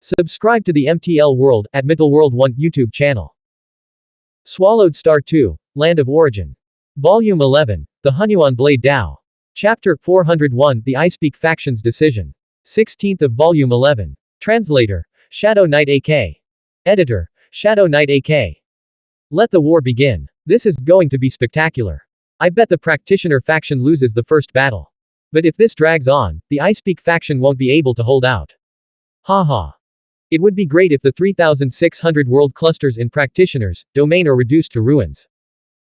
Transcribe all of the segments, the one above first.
Subscribe to the MTL World at Mittel World 1 YouTube channel. Swallowed Star 2, Land of Origin. Volume 11, The Hunyuan Blade Dao. Chapter 401, The Icepeak Faction's Decision. 16th of Volume 11. Translator, Shadow Knight AK. Editor, Shadow Knight AK. Let the war begin. This is going to be spectacular. I bet the practitioner faction loses the first battle. But if this drags on, the Icepeak faction won't be able to hold out. Haha. It would be great if the 3,600 world clusters in practitioners' domain are reduced to ruins.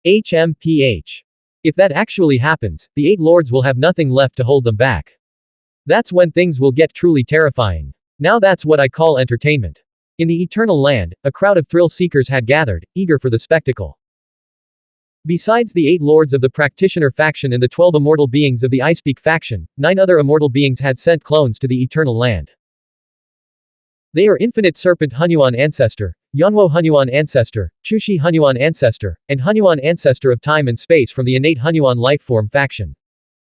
HMPH. If that actually happens, the 8 lords will have nothing left to hold them back. That's when things will get truly terrifying. Now that's what I call entertainment. In the Eternal Land, a crowd of thrill-seekers had gathered, eager for the spectacle. Besides the 8 lords of the practitioner faction and the 12 immortal beings of the Icepeak faction, 9 other immortal beings had sent clones to the Eternal Land. They are Infinite Serpent Hunyuan Ancestor, Xuanhuan Hunyuan Ancestor, Chushi Hunyuan Ancestor, and Hunyuan Ancestor of Time and Space from the innate Hunyuan Lifeform faction.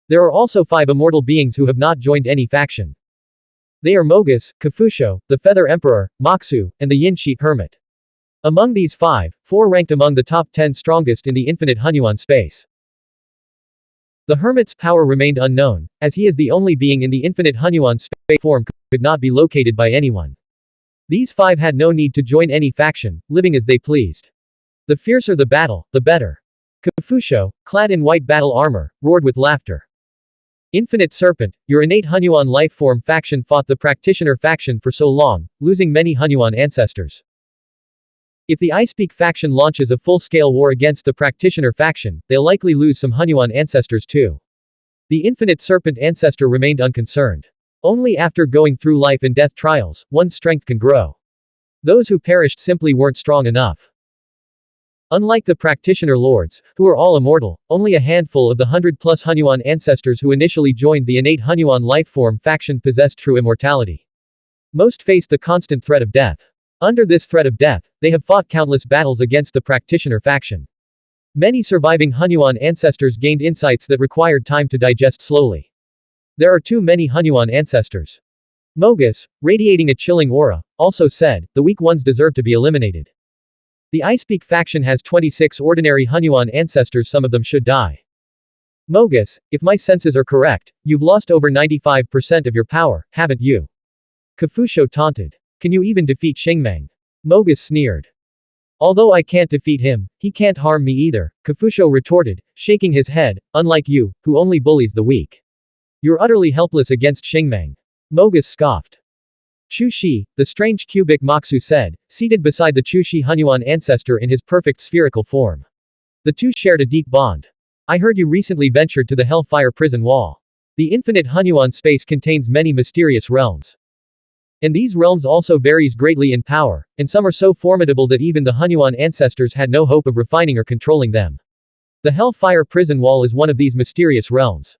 There are also 5 immortal beings who have not joined any faction. They are Mogus, Kafusho, the Feather Emperor, Moxu, and the Yin-Sheet Hermit. Among these 5, 4 ranked among the top 10 strongest in the infinite Hunyuan space. The Hermit's power remained unknown, as he is the only being in the infinite Hunyuan space form could not be located by anyone. These 5 had no need to join any faction, living as they pleased. The fiercer the battle, the better. Kafusho, clad in white battle armor, roared with laughter. Infinite Serpent, your innate Hunyuan lifeform faction fought the practitioner faction for so long, losing many Hunyuan ancestors. If the Icepeak faction launches a full-scale war against the practitioner faction, they'll likely lose some Hunyuan ancestors too. The Infinite Serpent ancestor remained unconcerned. Only after going through life and death trials, one's strength can grow. Those who perished simply weren't strong enough. Unlike the practitioner lords, who are all immortal, only a handful of the 100-plus Hunyuan ancestors who initially joined the innate Hunyuan lifeform faction possessed true immortality. Most faced the constant threat of death. Under this threat of death, they have fought countless battles against the practitioner faction. Many surviving Hunyuan ancestors gained insights that required time to digest slowly. There are too many Hunyuan ancestors. Mogus, radiating a chilling aura, also said, the weak ones deserve to be eliminated. The Icepeak faction has 26 ordinary Hunyuan ancestors, some of them should die. Mogus, if my senses are correct, you've lost over 95% of your power, haven't you? Kafusho taunted. Can you even defeat Xingmeng? Mogus sneered. Although I can't defeat him, he can't harm me either, Kafusho retorted, shaking his head, unlike you, who only bullies the weak. You're utterly helpless against Xingmeng. Mogus scoffed. Chushi, the strange cubic Moxu said, seated beside the Chushi Hunyuan ancestor in his perfect spherical form. The two shared a deep bond. I heard you recently ventured to the Hellfire prison wall. The infinite Hunyuan space contains many mysterious realms. And these realms also varies greatly in power, and some are so formidable that even the Hunyuan ancestors had no hope of refining or controlling them. The Hellfire prison wall is one of these mysterious realms.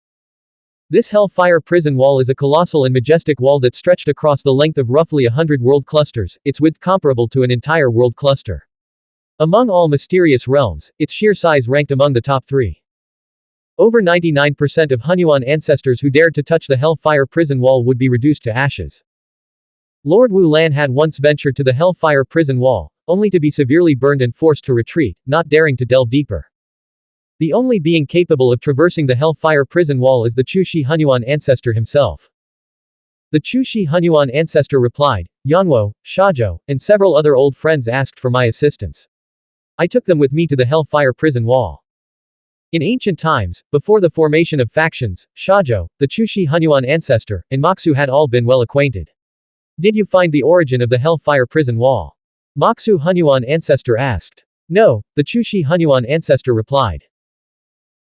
This Hellfire prison wall is a colossal and majestic wall that stretched across the length of roughly 100 world clusters, its width comparable to an entire world cluster. Among all mysterious realms, its sheer size ranked among the top 3. Over 99% of Hunyuan ancestors who dared to touch the Hellfire prison wall would be reduced to ashes. Lord Wu Lan had once ventured to the Hellfire prison wall, only to be severely burned and forced to retreat, not daring to delve deeper. The only being capable of traversing the Hellfire prison wall is the Chushi Hunyuan ancestor himself. The Chushi Hunyuan ancestor replied, Yanwo, Shajo, and several other old friends asked for my assistance. I took them with me to the Hellfire prison wall. In ancient times, before the formation of factions, Shajo, the Chushi Hunyuan ancestor, and Moxu had all been well acquainted. Did you find the origin of the Hellfire prison wall? Moxu Hunyuan ancestor asked. No, the Chushi Hunyuan ancestor replied.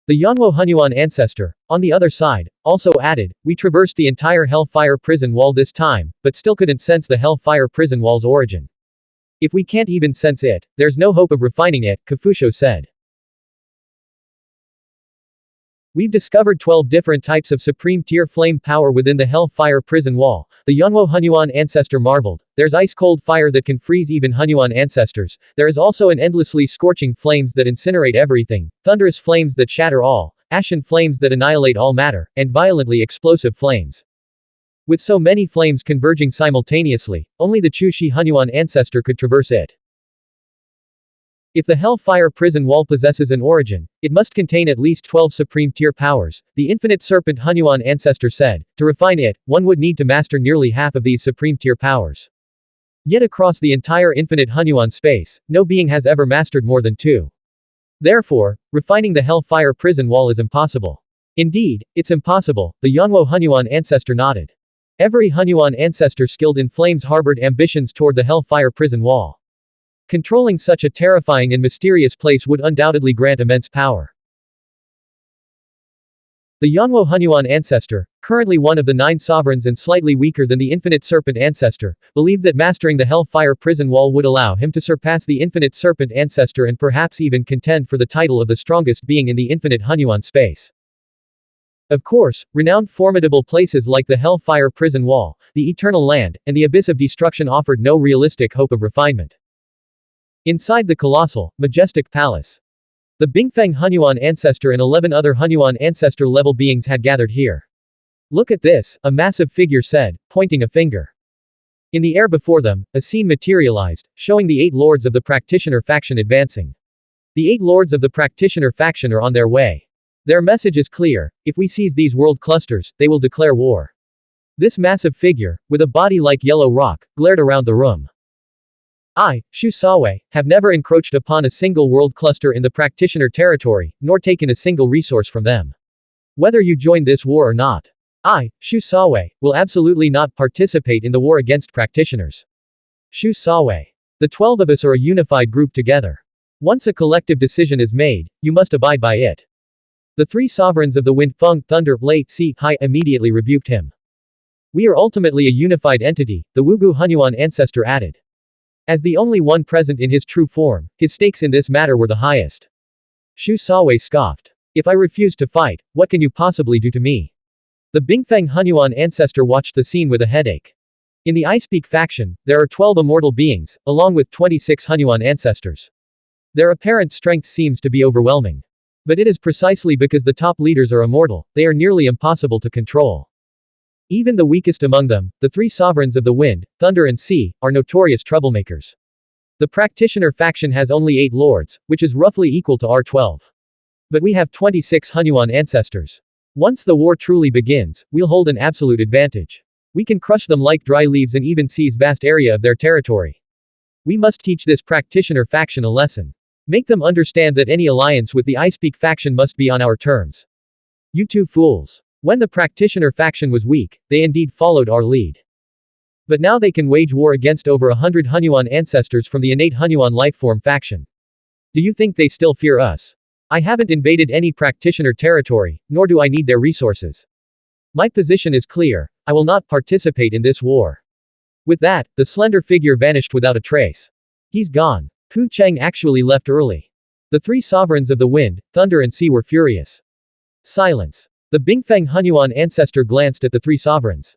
The Xuanhuan Hunyuan ancestor, on the other side, also added, we traversed the entire Hellfire prison wall this time, but still couldn't sense the Hellfire prison wall's origin. If we can't even sense it, there's no hope of refining it, Kafusho said. We've discovered 12 different types of supreme tier flame power within the Hellfire prison wall, the Xuanhuan Hunyuan ancestor marveled. There's ice-cold fire that can freeze even Hunyuan ancestors. There is also an endlessly scorching flames that incinerate everything, thunderous flames that shatter all, ashen flames that annihilate all matter, and violently explosive flames. With so many flames converging simultaneously, only the Chushi Hunyuan ancestor could traverse it. If the Hellfire prison wall possesses an origin, it must contain at least 12 supreme tier powers, the infinite serpent Hunyuan ancestor said. To refine it, one would need to master nearly half of these supreme tier powers. Yet across the entire infinite Hunyuan space, no being has ever mastered more than 2. Therefore, refining the Hellfire prison wall is impossible. Indeed, it's impossible, the Xuanhuan Hunyuan ancestor nodded. Every Hunyuan ancestor skilled in flames harbored ambitions toward the Hellfire prison wall. Controlling such a terrifying and mysterious place would undoubtedly grant immense power. The Xuanhuan Hunyuan ancestor, currently one of the 9 sovereigns and slightly weaker than the infinite serpent ancestor, believed that mastering the Hellfire prison wall would allow him to surpass the infinite serpent ancestor and perhaps even contend for the title of the strongest being in the infinite Hunyuan space. Of course, renowned formidable places like the Hellfire prison wall, the Eternal Land, and the Abyss of Destruction offered no realistic hope of refinement. Inside the colossal, majestic palace, the Bingfeng Hunyuan ancestor and 11 other Hunyuan ancestor-level beings had gathered here. Look at this, a massive figure said, pointing a finger. In the air before them, a scene materialized, showing the 8 lords of the practitioner faction advancing. The 8 lords of the practitioner faction are on their way. Their message is clear: if we seize these world clusters, they will declare war. This massive figure, with a body like yellow rock, glared around the room. I, Shu Sawe, have never encroached upon a single world cluster in the practitioner territory, nor taken a single resource from them. Whether you join this war or not, I, Shu Sawe, will absolutely not participate in the war against practitioners. Shu Sawe. The 12 of us are a unified group together. Once a collective decision is made, you must abide by it. The 3 sovereigns of the wind, Feng, Thunder, Lei, Sea, Hai, immediately rebuked him. We are ultimately a unified entity, the Wugu Hunyuan ancestor added. As the only one present in his true form, his stakes in this matter were the highest. Shu Sawe scoffed. If I refuse to fight, what can you possibly do to me? The Bingfeng Hunyuan ancestor watched the scene with a headache. In the Icepeak faction, there are 12 immortal beings, along with 26 Hunyuan ancestors. Their apparent strength seems to be overwhelming. But it is precisely because the top leaders are immortal, they are nearly impossible to control. Even the weakest among them, the 3 sovereigns of the wind, thunder and sea, are notorious troublemakers. The practitioner faction has only 8 lords, which is roughly equal to our 12. But we have 26 Hunyuan ancestors. Once the war truly begins, we'll hold an absolute advantage. We can crush them like dry leaves and even seize vast area of their territory. We must teach this practitioner faction a lesson. Make them understand that any alliance with the Icepeak faction must be on our terms. You 2 fools. When the practitioner faction was weak, they indeed followed our lead. But now they can wage war against over 100 Hunyuan ancestors from the innate Hunyuan lifeform faction. Do you think they still fear us? I haven't invaded any practitioner territory, nor do I need their resources. My position is clear: I will not participate in this war. With that, the slender figure vanished without a trace. He's gone. Pu Cheng actually left early. The 3 sovereigns of the wind, thunder and sea were furious. Silence. The Bingfeng Hunyuan ancestor glanced at the 3 sovereigns.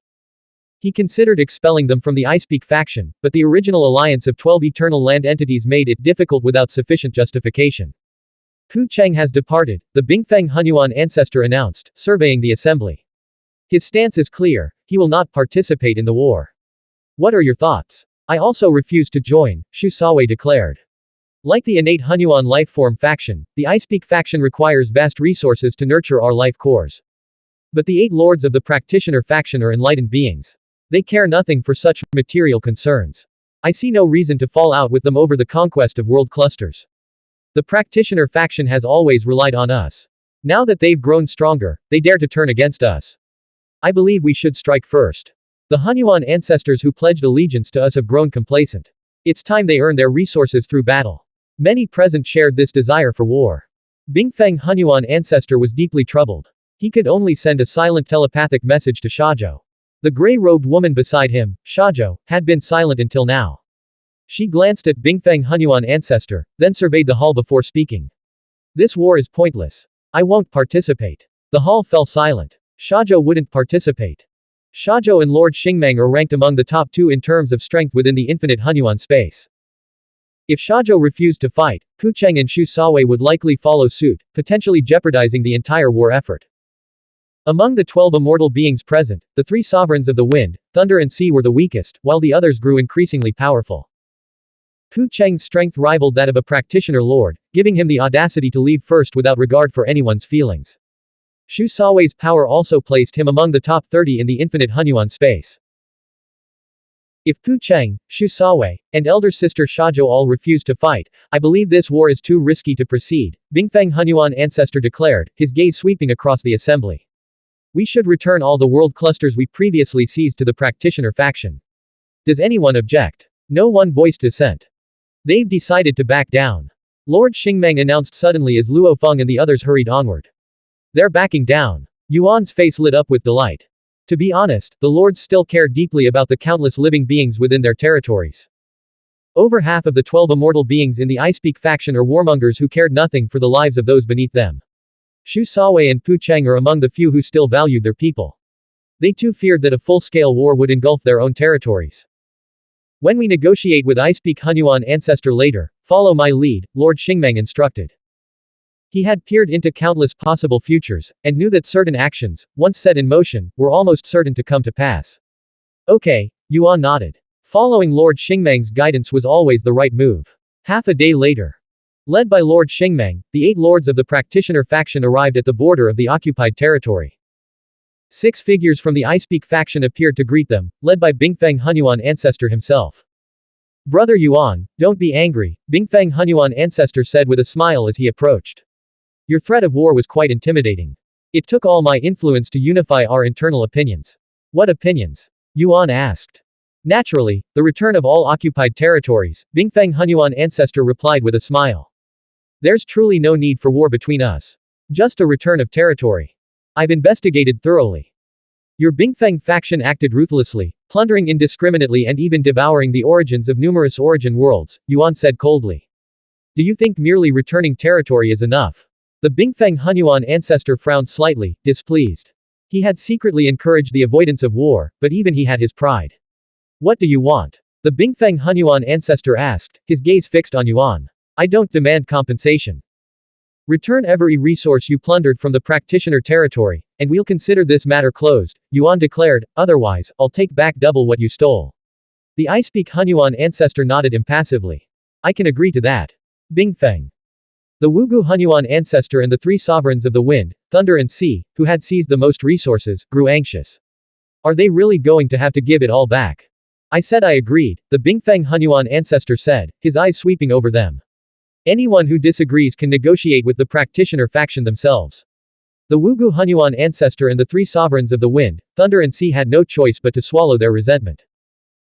He considered expelling them from the Icepeak faction, but the original alliance of 12 eternal land entities made it difficult without sufficient justification. Pu Cheng has departed, the Bingfeng Hunyuan ancestor announced, surveying the assembly. His stance is clear: he will not participate in the war. What are your thoughts? I also refuse to join, Shu Sawe declared. Like the innate Hunyuan lifeform faction, the Icepeak faction requires vast resources to nurture our life cores. But the 8 lords of the practitioner faction are enlightened beings. They care nothing for such material concerns. I see no reason to fall out with them over the conquest of world clusters. The practitioner faction has always relied on us. Now that they've grown stronger, they dare to turn against us. I believe we should strike first. The Hunyuan ancestors who pledged allegiance to us have grown complacent. It's time they earn their resources through battle. Many present shared this desire for war. Bingfeng Hunyuan ancestor was deeply troubled. He could only send a silent telepathic message to Shazhou. The gray-robed woman beside him, Shazhou, had been silent until now. She glanced at Bingfeng Hunyuan ancestor, then surveyed the hall before speaking. This war is pointless. I won't participate. The hall fell silent. Shazhou wouldn't participate. Shazhou and Lord Xingmeng are ranked among the top 2 in terms of strength within the infinite Hunyuan space. If Shazhou refused to fight, Pu Cheng and Shu Sawe would likely follow suit, potentially jeopardizing the entire war effort. Among the 12 immortal beings present, the 3 sovereigns of the wind, thunder and sea were the weakest, while the others grew increasingly powerful. Pu Cheng's strength rivaled that of a practitioner lord, giving him the audacity to leave first without regard for anyone's feelings. Xu Sawe's power also placed him among the top 30 in the infinite Hunyuan space. If Pu Cheng, Xu Sawe, and elder sister Xiazhou all refuse to fight, I believe this war is too risky to proceed, Bingfeng Hunyuan ancestor declared, his gaze sweeping across the assembly. We should return all the world clusters we previously seized to the practitioner faction. Does anyone object? No one voiced dissent. They've decided to back down. Lord Xingmeng announced suddenly as Luo Feng and the others hurried onward. They're backing down. Yuan's face lit up with delight. To be honest, the lords still care deeply about the countless living beings within their territories. Over half of the 12 immortal beings in the Icepeak faction are warmongers who cared nothing for the lives of those beneath them. Xu Sawe and Pu Cheng are among the few who still valued their people. They too feared that a full-scale war would engulf their own territories. When we negotiate with Icepeak Hunyuan ancestor later, follow my lead, Lord Xingmeng instructed. He had peered into countless possible futures, and knew that certain actions, once set in motion, were almost certain to come to pass. Okay, Yuan nodded. Following Lord Xingmeng's guidance was always the right move. Half a day later. Led by Lord Xingmeng, the 8 lords of the practitioner faction arrived at the border of the occupied territory. 6 figures from the Icepeak faction appeared to greet them, led by Bingfeng Hunyuan ancestor himself. Brother Yuan, don't be angry, Bingfeng Hunyuan ancestor said with a smile as he approached. Your threat of war was quite intimidating. It took all my influence to unify our internal opinions. What opinions? Yuan asked. Naturally, the return of all occupied territories, Bingfeng Hunyuan ancestor replied with a smile. There's truly no need for war between us. Just a return of territory. I've investigated thoroughly. Your Bingfeng faction acted ruthlessly, plundering indiscriminately and even devouring the origins of numerous origin worlds, Yuan said coldly. Do you think merely returning territory is enough? The Bingfeng Hunyuan ancestor frowned slightly, displeased. He had secretly encouraged the avoidance of war, but even he had his pride. What do you want? The Bingfeng Hunyuan ancestor asked, his gaze fixed on Yuan. I don't demand compensation. Return every resource you plundered from the practitioner territory, and we'll consider this matter closed, Yuan declared, otherwise, I'll take back double what you stole. The Icepeak Hunyuan ancestor nodded impassively. I can agree to that. Bingfeng. The Wugu Hunyuan ancestor and the 3 sovereigns of the wind, thunder and sea, who had seized the most resources, grew anxious. Are they really going to have to give it all back? I said I agreed, the Bingfeng Hunyuan ancestor said, his eyes sweeping over them. Anyone who disagrees can negotiate with the practitioner faction themselves. The Wugu Hunyuan ancestor and the 3 sovereigns of the wind, thunder and sea had no choice but to swallow their resentment.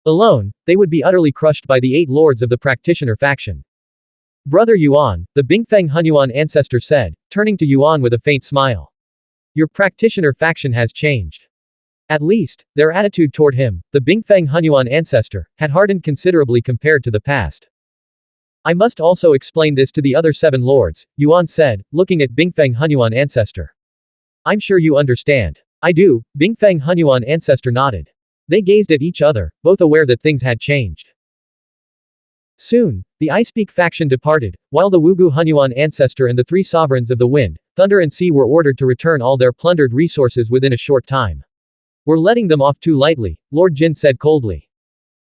Alone, they would be utterly crushed by the 8 lords of the practitioner faction. Brother Yuan, the Bingfeng Hunyuan ancestor said, turning to Yuan with a faint smile. Your practitioner faction has changed. At least, their attitude toward him, the Bingfeng Hunyuan ancestor, had hardened considerably compared to the past. I must also explain this to the other 7 lords, Yuan said, looking at Bingfeng Hunyuan ancestor. I'm sure you understand. I do, Bingfeng Hunyuan ancestor nodded. They gazed at each other, both aware that things had changed. Soon, the Icepeak faction departed, while the Wugu Hunyuan ancestor and the 3 sovereigns of the wind, thunder and sea were ordered to return all their plundered resources within a short time. We're letting them off too lightly, Lord Jin said coldly.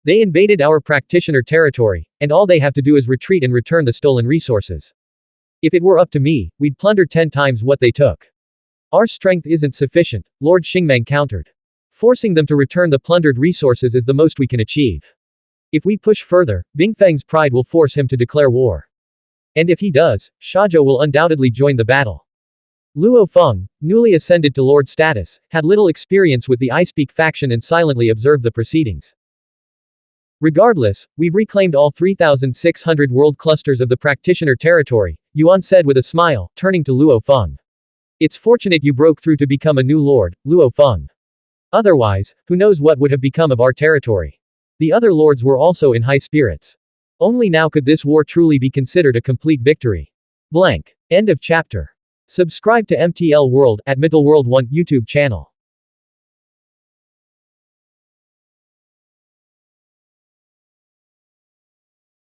They invaded our practitioner territory, and all they have to do is retreat and return the stolen resources. If it were up to me, we'd plunder 10 times what they took. Our strength isn't sufficient, Lord Xingmeng countered. Forcing them to return the plundered resources is the most we can achieve. If we push further, Bingfeng's pride will force him to declare war. And if he does, Xiazhou will undoubtedly join the battle. Luo Feng, newly ascended to lord status, had little experience with the Icepeak faction and silently observed the proceedings. Regardless, we've reclaimed all 3,600 world clusters of the practitioner territory, Yuan said with a smile, turning to Luo Feng. It's fortunate you broke through to become a new lord, Luo Feng. Otherwise, who knows what would have become of our territory. The other lords were also in high spirits. Only now could this war truly be considered a complete victory. Blank. End of chapter. Subscribe to MTL World at Middle World 1 YouTube channel.